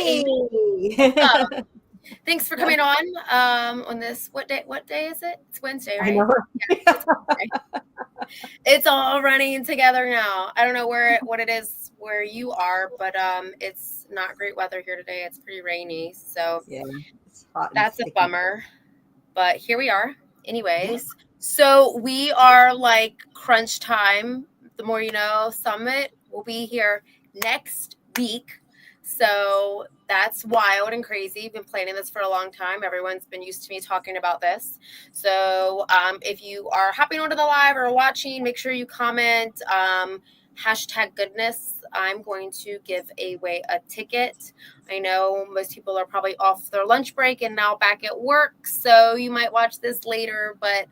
Amy. Thanks for coming on this. What day is it? It's Wednesday, right? I know. Yeah, it's Wednesday. It's all running together now. I don't know what it is where you are, but it's not great weather here today. It's pretty rainy, so Yeah, it's hot and that's a sticky. bummer. But here we are. Anyways, so we are like crunch time. The More You Know Summit will be here next week. So that's wild and crazy. Been planning this for a long time. Everyone's been used to me talking about this. So if you are hopping onto the live or watching, make sure you comment #goodness. I'm going to give away a ticket. I know most people are probably off their lunch break and now back at work, so you might watch this later. But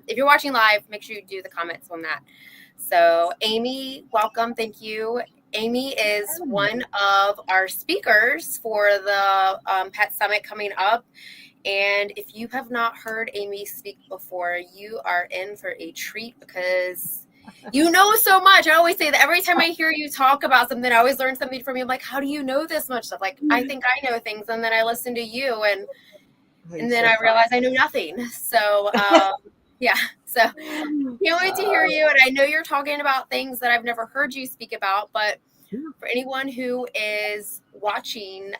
if you're watching live, make sure you do the comments on that. So Amy, welcome. Thank you. Amy is one of our speakers for the Pet Summit coming up. And if you have not heard Amy speak before, you are in for a treat because you know so much. I always say that every time I hear you talk about something, I always learn something from you. I'm like, how do you know this much stuff? Like, I think I know things, and then I listen to you, and then I realize I know nothing. So, yeah. So can't wait to hear you. And I know you're talking about things that I've never heard you speak about, but for anyone who is watching,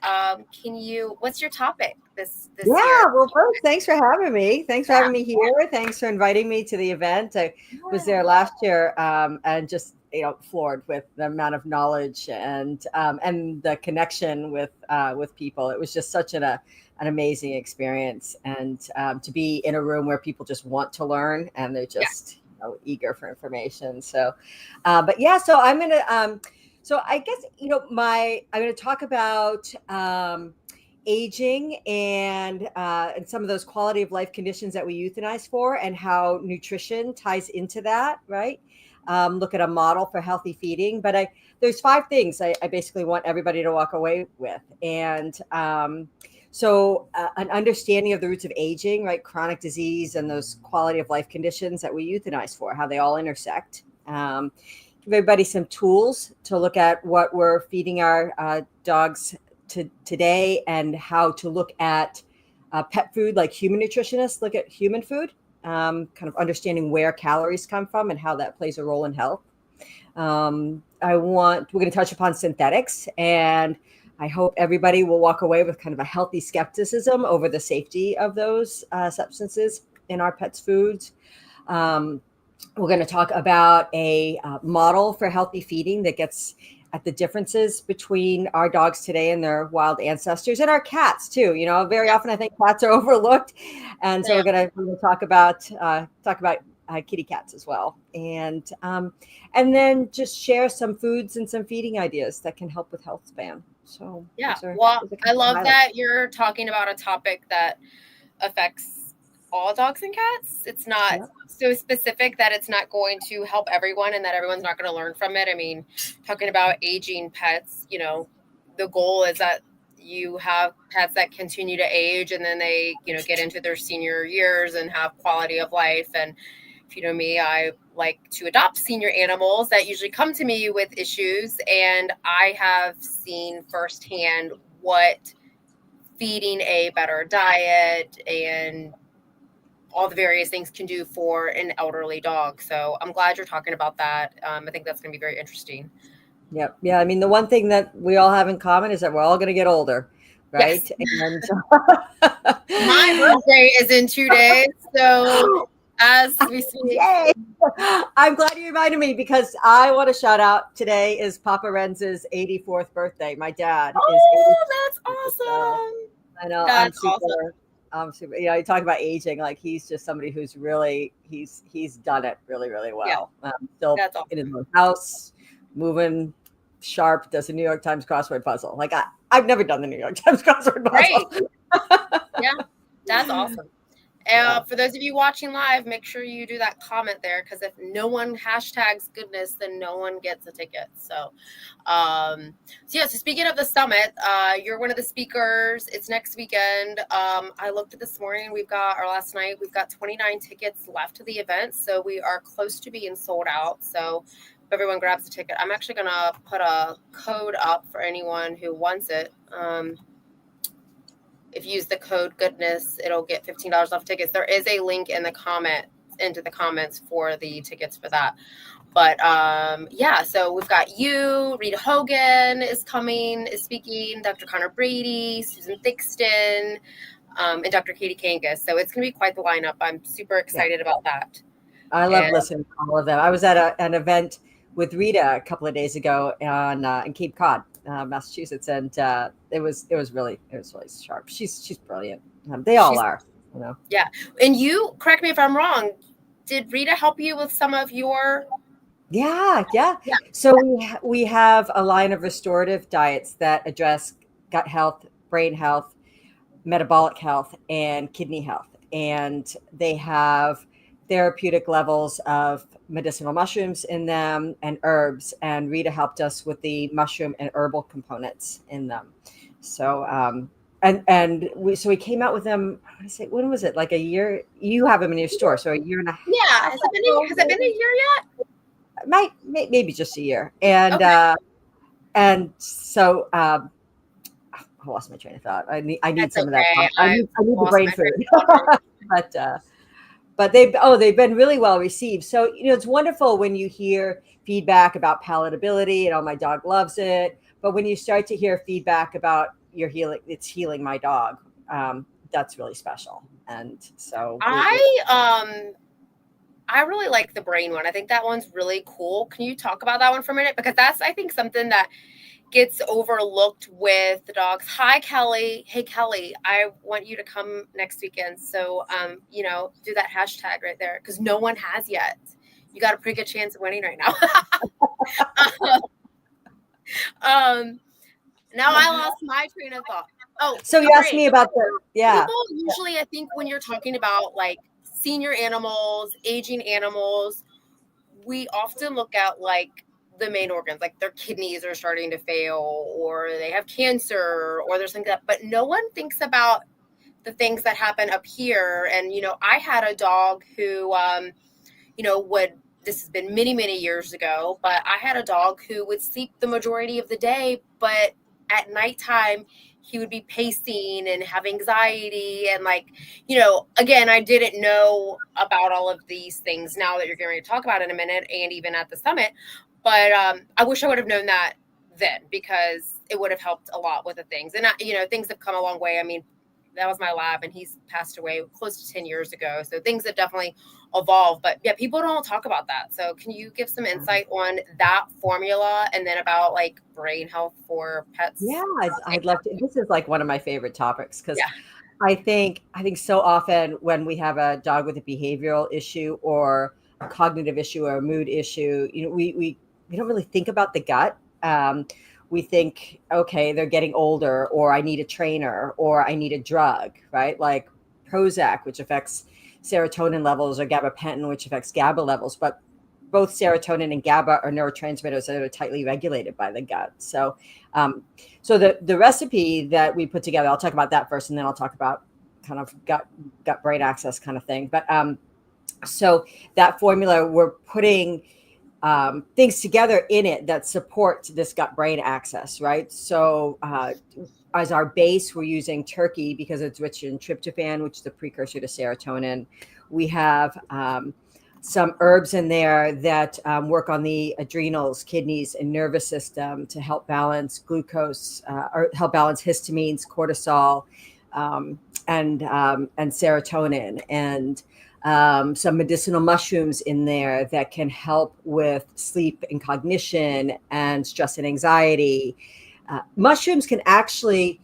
what's your topic this year? Well, first, thanks for having me. Thanks for having me here. Thanks for inviting me to the event. I was there last year and just floored with the amount of knowledge and the connection with people. It was just such an amazing experience, and to be in a room where people just want to learn and they're just eager for information. So, but yeah, so I'm gonna. So I guess, I'm going to talk about aging and some of those quality of life conditions that we euthanize for and how nutrition ties into that, right? Look at a model for healthy feeding. But there's 5 things I basically want everybody to walk away with. And so an understanding of the roots of aging, right? Chronic disease and those quality of life conditions that we euthanize for, how they all intersect. Give everybody some tools to look at what we're feeding our dogs today and how to look at pet food, like human nutritionists look at human food, kind of understanding where calories come from and how that plays a role in health. We're going to touch upon synthetics, and I hope everybody will walk away with kind of a healthy skepticism over the safety of those substances in our pets' foods. We're going to talk about a model for healthy feeding that gets at the differences between our dogs today and their wild ancestors, and our cats too. Very often I think cats are overlooked, and so we're going to talk about kitty cats as well, and then just share some foods and some feeding ideas that can help with health span. So I love that you're talking about a topic that affects all dogs and cats. It's not so specific that it's not going to help everyone and that everyone's not going to learn from it. I mean, talking about aging pets, the goal is that you have pets that continue to age and then they, get into their senior years and have quality of life. And if you know me, I like to adopt senior animals that usually come to me with issues. And I have seen firsthand what feeding a better diet and all the various things can do for an elderly dog. So I'm glad you're talking about that. I think that's going to be very interesting. Yep. Yeah. I mean, the one thing that we all have in common is that we're all going to get older, right? Yes. And my birthday is in 2 days. So as we speak. I'm glad you reminded me because I want to shout out, today is Papa Renz's 84th birthday. My dad is 84th. That's awesome. I know. That's awesome. Super, you talk about aging, like he's just somebody who's really, he's done it really, really well. Still in his own house, moving sharp, does a New York Times crossword puzzle. Like I've never done the New York Times crossword puzzle. Right. Yeah, that's awesome. For those of you watching live, make sure you do that comment there, because if no one hashtags goodness, then no one gets a ticket. So speaking of the summit, you're one of the speakers. It's next weekend. I looked at this morning. Last night, we've got 29 tickets left to the event. So we are close to being sold out. So if everyone grabs a ticket, I'm actually going to put a code up for anyone who wants it. If you use the code goodness, it'll get $15 off tickets. There is a link in the comments for the tickets for that. But yeah, so we've got you, Rita Hogan is speaking, Dr. Connor Brady, Susan Thixton, and Dr. Katie Kangas. So it's going to be quite the lineup. I'm super excited about that. I love listening to all of them. I was at an event with Rita a couple of days ago in Cape Cod, Massachusetts, and it was really sharp. She's brilliant. They all are, you know. Yeah, and you correct me if I'm wrong. Did Rita help you with some of your? Yeah. So we have a line of restorative diets that address gut health, brain health, metabolic health, and kidney health, and they have therapeutic levels of medicinal mushrooms in them and herbs. And Rita helped us with the mushroom and herbal components in them. So we came out with them. I want to say, when was it? Like a year? You have them in your store, so a year and a half. Yeah, has it been a year yet? Maybe just a year. And okay. And so I lost my train of thought. I need some okay. of that. I need the brain food. But they've been really well received. So, you know, it's wonderful when you hear feedback about palatability and, oh, my dog loves it. But when you start to hear feedback about your healing, it's healing my dog. That's really special. And so I really like the brain one. I think that one's really cool. Can you talk about that one for a minute? Because that's, I think, something that gets overlooked with the dogs. Hi, Kelly. Hey, Kelly, I want you to come next weekend. So, you know, do that hashtag right there because no one has yet. You got a pretty good chance of winning right now. Now I lost my train of thought. Oh, so you asked me about people usually, I think, when you're talking about like senior animals, aging animals, we often look at like the main organs, like their kidneys are starting to fail or they have cancer or there's something like that, but no one thinks about the things that happen up here. And, you know, I had a dog who, you know, this has been many, many years ago, but I had a dog who would sleep the majority of the day, but at nighttime, he would be pacing and have anxiety. And like, you know, again, I didn't know about all of these things now that you're going to talk about in a minute and even at the summit. But I wish I would have known that then because it would have helped a lot with the things. And, you know, things have come a long way. I mean, that was my lab and he's passed away close to 10 years ago. So things have definitely evolved. But yeah, people don't talk about that. So can you give some insight on that formula and then about like brain health for pets? Yeah, I'd love to. This is like one of my favorite topics because I think so often when we have a dog with a behavioral issue or a cognitive issue or a mood issue, you know, we don't really think about the gut. We think, okay, they're getting older, or I need a trainer, or I need a drug, right? Like Prozac, which affects serotonin levels, or gabapentin, which affects GABA levels. But both serotonin and GABA are neurotransmitters that are tightly regulated by the gut. So, so the recipe that we put together, I'll talk about that first, and then I'll talk about kind of gut brain access kind of thing. But so that formula, we're putting things together in it that support this gut brain access, right? So as our base, we're using turkey because it's rich in tryptophan, which is a precursor to serotonin. We have some herbs in there that work on the adrenals, kidneys, and nervous system to help balance glucose or help balance histamines, cortisol, and serotonin, and some medicinal mushrooms in there that can help with sleep and cognition and stress and anxiety. Mushrooms can actually,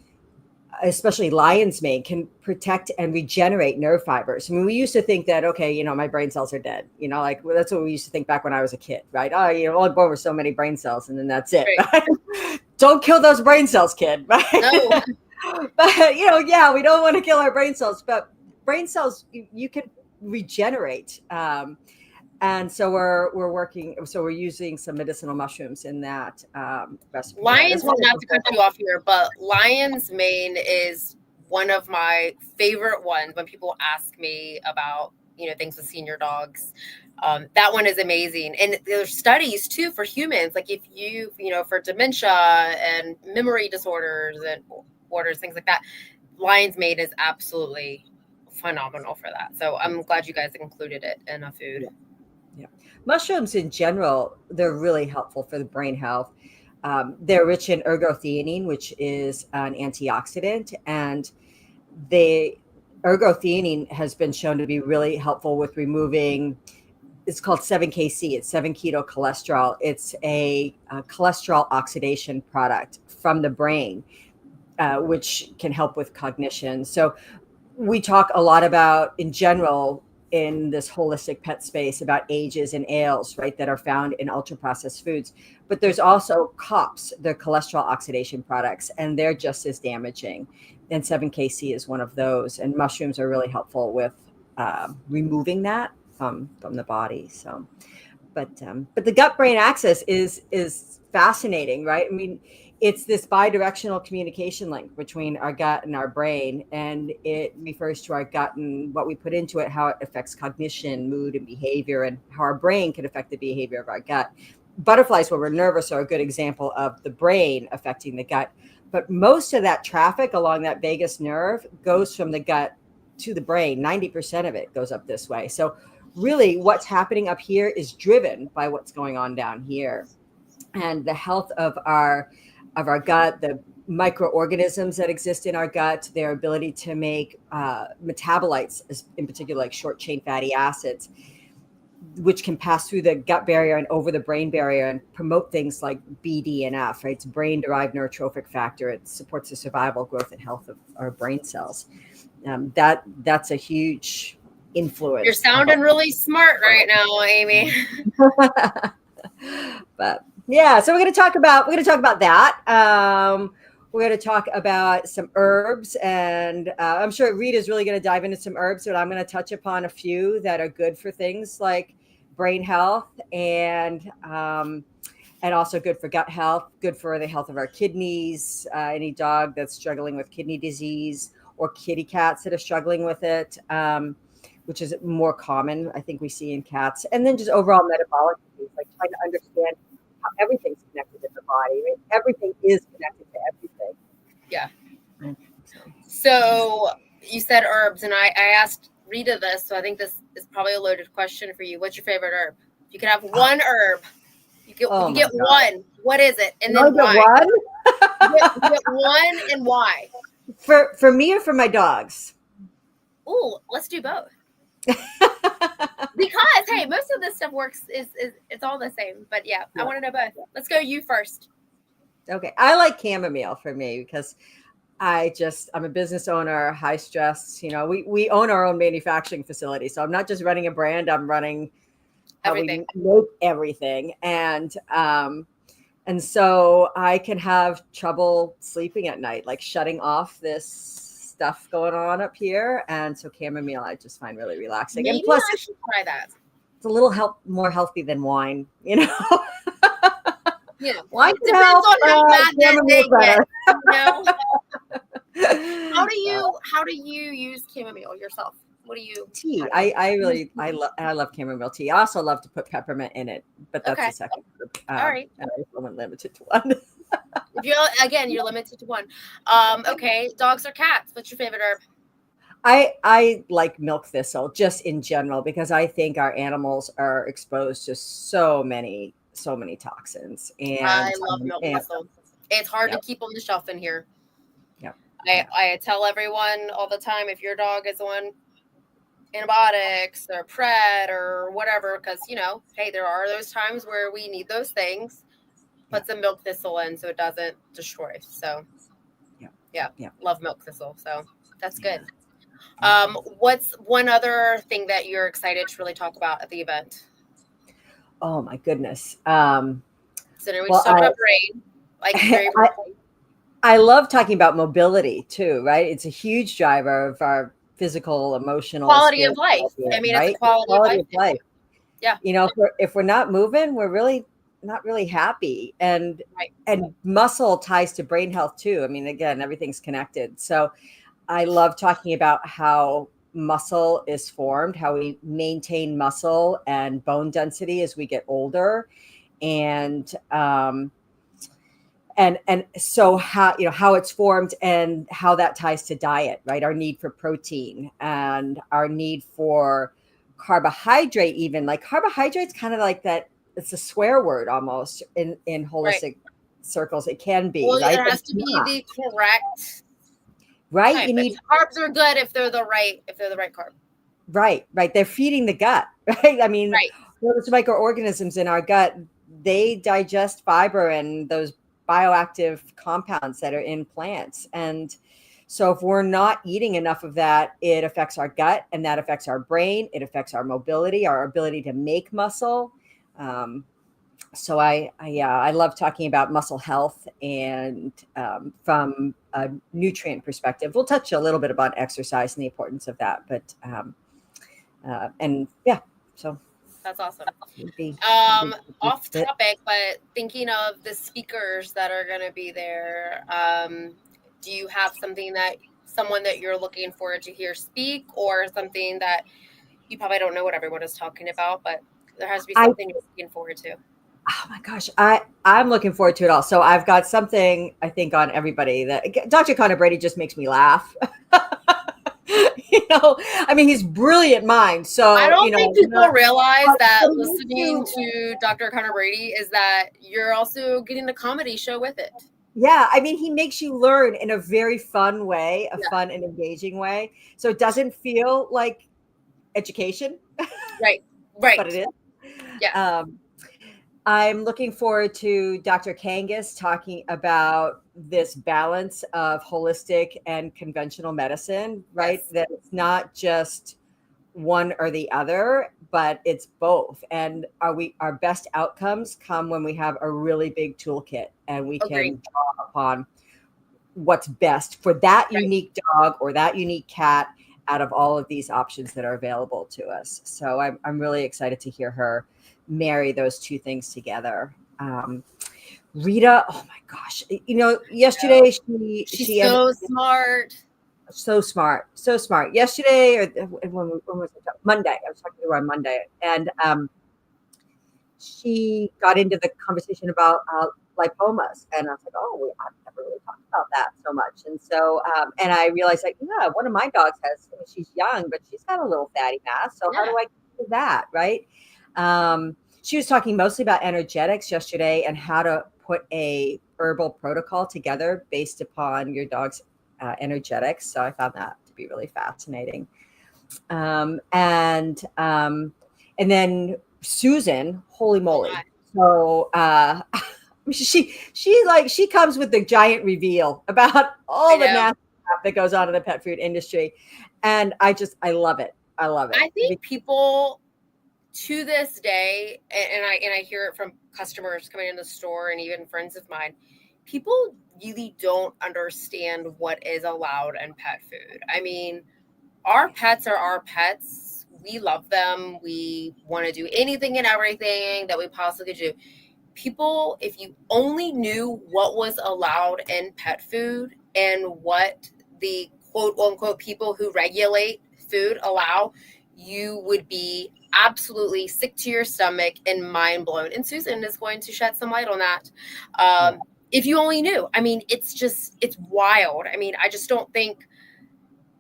especially lion's mane, can protect and regenerate nerve fibers. I mean, we used to think that, okay, you know, my brain cells are dead. You know, like that's what we used to think back when I was a kid, right? Oh, you know, all I'm born with so many brain cells, and then that's it. Right? Don't kill those brain cells, kid. Right? No. But you know, yeah, we don't want to kill our brain cells, but brain cells you can regenerate. And so we're using some medicinal mushrooms in that recipe. Lion's, not to cut you off here, but lion's mane is one of my favorite ones when people ask me about things with senior dogs. That one is amazing. And there's studies too for humans, like if for dementia and memory disorders and things like that. Lion's mane is absolutely phenomenal for that. So I'm glad you guys included it in a food. Yeah. Mushrooms in general, they're really helpful for the brain health. They're rich in ergothioneine, which is an antioxidant, and ergothioneine has been shown to be really helpful with removing, it's called 7-KC. It's 7-keto cholesterol. It's a cholesterol oxidation product from the brain, which can help with cognition. So we talk a lot about, in general, in this holistic pet space, about AGEs and ALEs, right, that are found in ultra processed foods. But there's also COPS, the cholesterol oxidation products, and they're just as damaging. And 7-KC is one of those. And mushrooms are really helpful with removing that from the body. So, but the gut-brain axis is fascinating, right? I mean, it's this bidirectional communication link between our gut and our brain, and it refers to our gut and what we put into it, how it affects cognition, mood, and behavior, and how our brain can affect the behavior of our gut. Butterflies, when we're nervous, are a good example of the brain affecting the gut. But most of that traffic along that vagus nerve goes from the gut to the brain. 90% of it goes up this way. So really what's happening up here is driven by what's going on down here. And the health of our gut, the microorganisms that exist in our gut, their ability to make metabolites, in particular, like short chain fatty acids, which can pass through the gut barrier and over the brain barrier and promote things like BDNF, right? It's brain-derived neurotrophic factor. It supports the survival, growth, and health of our brain cells. That's a huge influence. You're sounding really smart right now, Amy. But yeah, so we're going to talk about that. We're going to talk about some herbs, and I'm sure Rita's really going to dive into some herbs, but I'm going to touch upon a few that are good for things like brain health and also good for gut health, good for the health of our kidneys. Any dog that's struggling with kidney disease, or kitty cats that are struggling with it, which is more common, I think, we see in cats. And then just overall metabolic disease, like trying to understand how everything's connected in the body. Right? Everything is connected to everything. Yeah. So you said herbs, and I asked Rita this, so I think this is probably a loaded question for you. What's your favorite herb? You can have one herb. You get one. What is it? And then why? You get one, and why? For me or for my dogs? Ooh, let's do both. Because hey, most of this stuff works is it's all the same. But yeah, I want to know both. Let's go you first. Okay, I like chamomile for me because I'm a business owner, high stress. We own our own manufacturing facility, so I'm not just running a brand. I'm running everything. We make everything, and so I can have trouble sleeping at night, like shutting off this stuff going on up here. And so chamomile, I just find really relaxing. Maybe and plus, I should try that. It's a little more healthy than wine, Yeah, wine depends on how bad that day gets. How do you use chamomile yourself? What do you tea? I love chamomile tea. I also love to put peppermint in it, but that's the second. All right, and I'm limited to one. You're limited to one. Okay, dogs or cats? What's your favorite herb? I like milk thistle just in general because I think our animals are exposed to so many toxins. And I love milk thistle. It's hard to keep on the shelf in here. Yeah. I tell everyone all the time, if your dog is on antibiotics or pred or whatever, because hey, there are those times where we need those things. Put some milk thistle in so it doesn't destroy. So yeah. Love milk thistle. So that's good. What's one other thing that you're excited to really talk about at the event? Oh my goodness. So we just talked about brain. I love talking about mobility too, right? It's a huge driver of our physical, emotional quality of life. I mean, right? It's quality of life. Yeah. If we're not moving, we're really not really happy. And muscle ties to brain health too. I mean, again, everything's connected. So I love talking about how muscle is formed, how we maintain muscle and bone density as we get older, and so how it's formed and how that ties to diet, right? Our need for protein and our need for carbohydrate, even like carbohydrates, kind of like that. It's a swear word almost in Right. holistic circles. It can be, Well, right? it But has it's to be not, the correct right? type. You And need carbs are good if they're the right carb. right. They're feeding the gut, right? I mean, Right. those microorganisms in our gut, they digest fiber and those bioactive compounds that are in plants. And so if we're not eating enough of that, it affects our gut, and that affects our brain. It affects our mobility, our ability to make muscle. So I love talking about muscle health, and from a nutrient perspective, we'll touch a little bit about exercise and the importance of that. But and yeah, so That's awesome. would be Off it. topic, but thinking of the speakers that are going to be there, do you have someone that you're looking forward to hear speak, or something that you probably don't know what everyone is talking about, but there has to be I something you're looking forward to? Oh my gosh, I'm looking forward to it all. So I've got something I think on everybody that Dr. Connor Brady just makes me laugh. I mean, he's brilliant mind. I So don't think people realize that but he makes listening you, to Dr. Connor Brady is that you're also getting a comedy show with it. yeah, I mean, he makes you learn in a very fun way, a Yeah. fun and engaging way. So it doesn't feel like education, Right. but Right. it is. Yes. Um, I'm looking forward to Dr. Kangas talking about this balance of holistic and conventional medicine, right? Yes. That it's not just one or the other, but it's both. And our best outcomes come when we have a really big toolkit and we Agreed. can draw upon what's best for that Right. unique dog or that unique cat out of all of these options that are available to us. So I'm really excited to hear her marry those two things together. Rita, oh my gosh, No. yesterday She's she ended so smart. so smart, so smart. Yesterday, or when was it? Monday. I was talking to her on Monday, and she got into the conversation about lipomas, and I was like, "Oh, I've never really talked about that so much." And so, and I realized, like, yeah, one of my dogs has. I mean, she's young, but she's got a little fatty mass. So how do Yeah. I do that, right? She was talking mostly about energetics yesterday and how to put a herbal protocol together based upon your dog's energetics. So I found that to be really fascinating. And then Susan, holy Oh moly. my. So she comes with the giant reveal about I all the know. nasty stuff that goes on in the pet food industry. And I love it. I love it. I think people to this day, and I hear it from customers coming in the store and even friends of mine, people really don't understand what is allowed in pet food. I mean, our pets are our pets. We love them. We want to do anything and everything that we possibly could do. People, if you only knew what was allowed in pet food and what the quote unquote people who regulate food allow, you would be absolutely sick to your stomach and mind blown. And Susan is going to shed some light on that. Yeah. If you only knew, I mean, it's wild. I mean, I just don't think,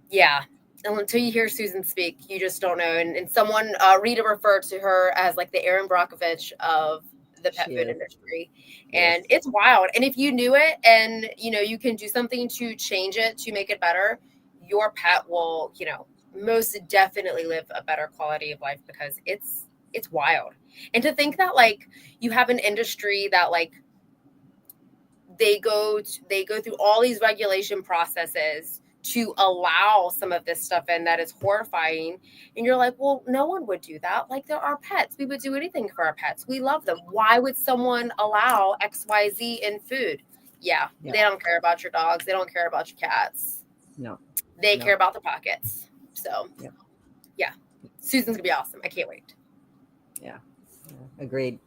yeah. Until you hear Susan speak, you just don't know. And someone, Rita referred to her as like the Aaron Brockovich of the pet She food is. industry. And Yes. it's wild. And if you knew it and, you can do something to change it, to make it better, your pet will, most definitely live a better quality of life because it's wild. And to think that like you have an industry that like they go through all these regulation processes to allow some of this stuff in that is horrifying. And you're like, well, no one would do that. Like, they're our pets. We would do anything for our pets. We love them. Why would someone allow XYZ in food? Yeah, Yeah. they don't care about your dogs. They don't care about your cats. No. They No. care about the pockets. So, Yeah. yeah, Susan's gonna be awesome. I can't wait. Yeah. Agreed.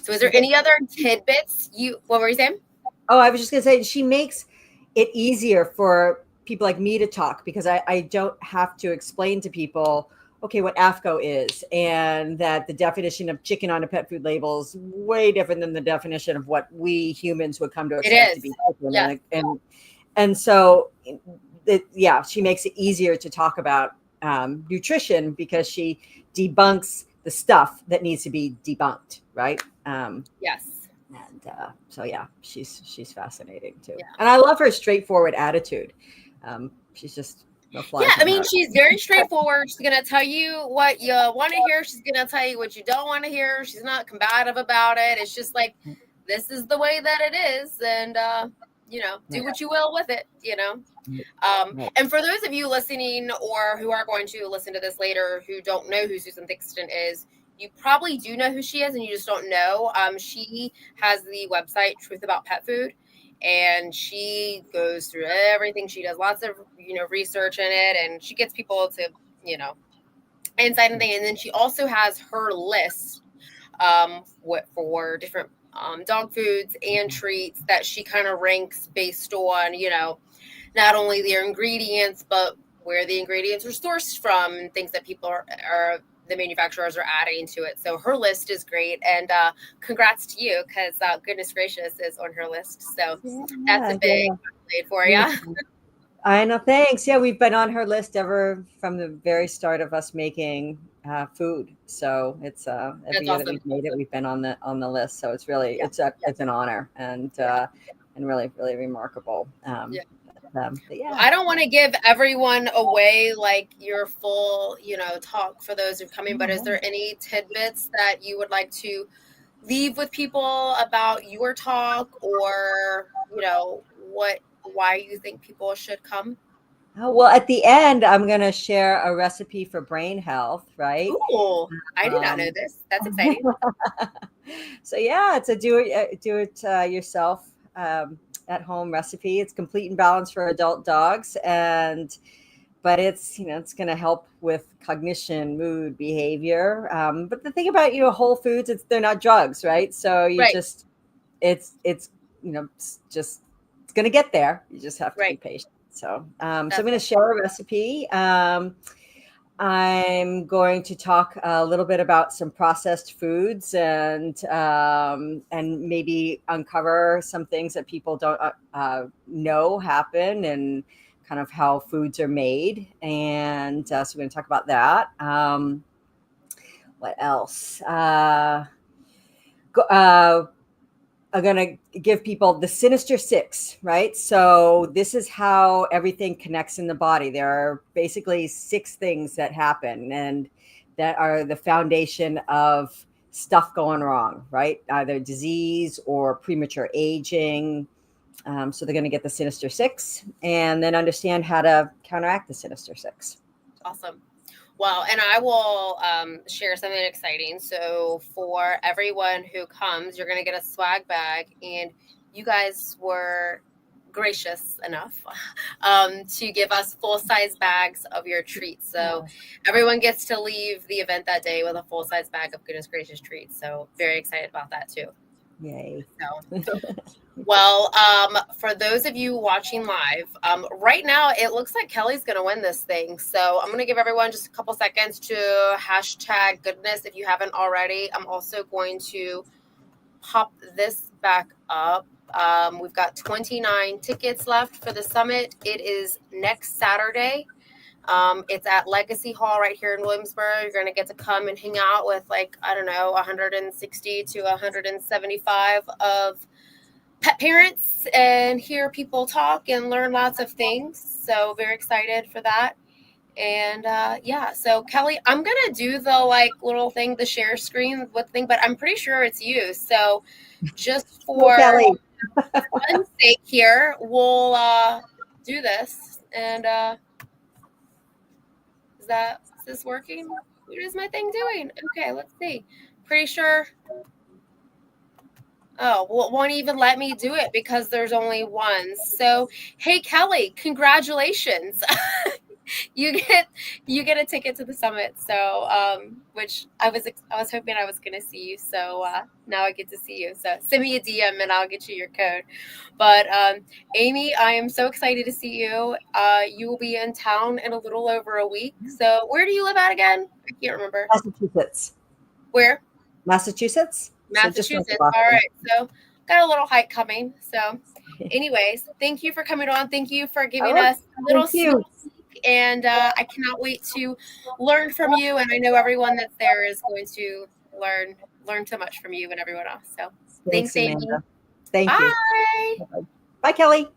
So, is there any other tidbits? What were you saying? Oh, I was just gonna say she makes it easier for people like me to talk, because I don't have to explain to people, okay, what AFCO is, and that the definition of chicken on a pet food label is way different than the definition of what we humans would come to It expect to is. be chicken. Yes. And so, yeah, she makes it easier to talk about nutrition, because she debunks the stuff that needs to be debunked, right? Yes. And so, yeah, she's fascinating too. Yeah. And I love her straightforward attitude. She's just no Yeah, flies I in mean, the she's very straightforward. She's gonna tell you what you want to hear. She's gonna tell you what you don't want to hear. She's not combative about it. It's just like, this is the way that it is, and do what you will with it. And for those of you listening or who are going to listen to this later who don't know who Susan Thixton is, you probably do know who she is, and you just don't know. She has the website Truth About Pet Food, and she goes through everything. She does lots of research in it, and she gets people to insight and thing. And then she also has her list for different dog foods and treats that she kind of ranks based on not only their ingredients, but where the ingredients are sourced from, and things that people are the manufacturers are adding to it. So her list is great, and congrats to you, because goodness gracious is on her list. So that's a big accolade for you. I know. Thanks. Yeah, we've been on her list ever from the very start of us making food. So it's every year awesome. that we've made it, we've been on the list. So it's really it's an honor, and really remarkable. I don't want to give everyone away like your full talk for those who are coming, but is there any tidbits that you would like to leave with people about your talk, or why you think people should come? Well, at the end, I'm going to share a recipe for brain health, right? Cool. I did not know this. That's exciting. So yeah, it's a do it yourself at home recipe. It's complete and balanced for adult dogs, but it's it's going to help with cognition, mood, behavior. But the thing about whole foods, they're not drugs, right? So it's just it's going to get there. You just have to be patient. So, so I'm going to share a recipe. I'm going to talk a little bit about some processed foods, and maybe uncover some things that people don't know happen, and kind of how foods are made. And so we're going to talk about that. What else? I'm going to give people the Sinister Six, right? So this is how everything connects in the body. There are basically 6 things that happen, and that are the foundation of stuff going wrong, right? Either disease or premature aging. So they're going to get the Sinister Six, and then understand how to counteract the Sinister Six. Awesome. Well, and I will share something exciting. So for everyone who comes, you're going to get a swag bag, and you guys were gracious enough to give us full-size bags of your treats. So everyone gets to leave the event that day with a full-size bag of goodness gracious treats. So very excited about that too. Yay. So, well, for those of you watching live, right now it looks like Kelly's going to win this thing. So I'm going to give everyone just a couple seconds to hashtag goodness if you haven't already. I'm also going to pop this back up. We've got 29 tickets left for the summit. It is next Saturday. It's at Legacy Hall right here in Williamsburg. You're going to get to come and hang out with 160 to 175 of pet parents, and hear people talk and learn lots of things. So very excited for that. And so Kelly, I'm going to do the little thing, the share screen with thing, but I'm pretty sure it's you. So just for fun's sake here, we'll do this. And is this working? What is my thing doing? Okay, let's see. Pretty sure. Oh, well, it won't even let me do it because there's only one. So, hey, Kelly, congratulations. you get a ticket to the summit. So which I was hoping I was gonna see you. So now I get to see you. So send me a DM and I'll get you your code. But Amy, I am so excited to see you. You will be in town in a little over a week. So where do you live at again? I can't remember. Massachusetts. Where? Massachusetts. So just north of Massachusetts. All Boston. right. So got a little hike coming. So anyways, thank you for coming on. Thank you for giving Oh, us a little thank sneak you. peek. And I cannot wait to learn from you. And I know everyone that's there is going to learn so much from you and everyone else. So Thanks, thanks, Amy. Amanda. Thank you. Bye. Bye, Kelly.